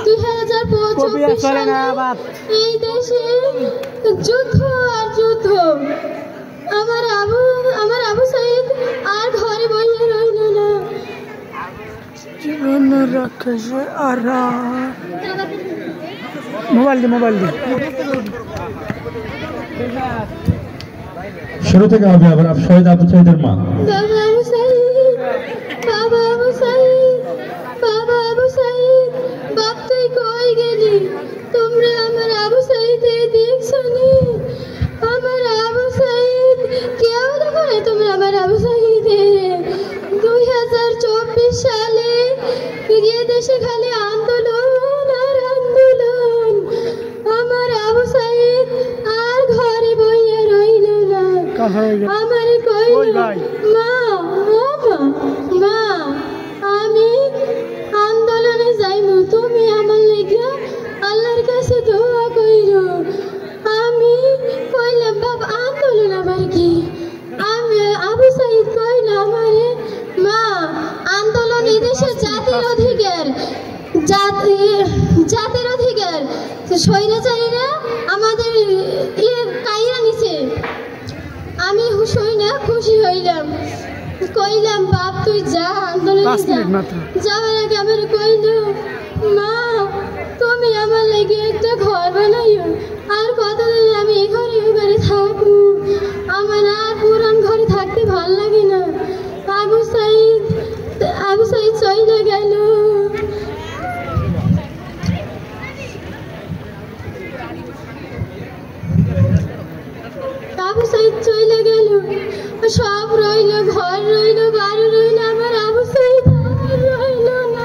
2025 সালে এই দেশে যুদ্ধ আর যুদ্ধ। আমার আবু সাইদ আর ঘরে বইয়ে রইল না। মোবাইল দি শুরু থেকে হবে আবার শহীদ আবু সাইদের মা। বাবা আবু সাইদ বাপ তুই কই গেলি? তোমরা আমার আবু সাইদে দেখছো নি? আমার আবু সাইদ কেউ দেখো না তোমরা আমার আবু সাইদে। 2024 সালে এ দেশে খালি আন্দোলন আর আন্দোলন। আমার আবু সাইদ আর ঘরে বইয়া রইল না। আমার কইল মা আমি আন্দোলনে যাইমু, তুমি আমার লেগে আল্লাহর কাছে দোয়া কইরো। আমি কইলাম বাবা আন্দোলন আবার কি? আমি আবু সাইদ কইল আমারে মা আন্দোলন এদেশের জাতির অধিকার, জাতির অধিকার। স্বৈরাচারীরা আমাদের কাইরা নিছে। আমি খুশি হইলাম, কইলাম বাপ তুই যা আন্দোলনে যাওয়ার আগে আমার কইল মা তুমি আমার লাগে একটা ঘর বানাইও। আর কতদিন আমি এই ঘরে থাকবো? আমার আর পুরান ঘরে থাকতে ভাল লাগে না। আবু সাইদ চলে গেল। আবু সাইদ চলে গেল, সব রইল, ঘর রইল, বাড়ি রইল, আমার আবু সাইদ রইল না।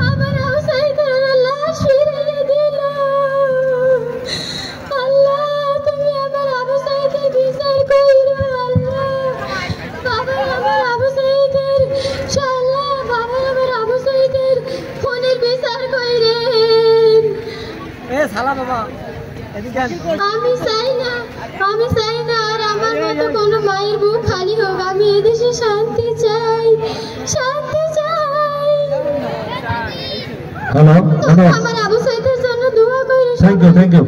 আমার আবু সাইদের লাশ ফিরিয়ে দিল। আল্লাহ তুমি আমার আবু সাইদের বিচার কইরো আল্লাহ। আমার আবু সাইদের আল্লাহ আমার আবু সাইদের খুনের বিচার কইরেন। আমি চাই না আর আমার মতো কোনো মায়ের বুক খালি হোক। আমি এদেশে শান্তি চাই। আমার আবু সাইদের জন্য দোয়া করি। Thank you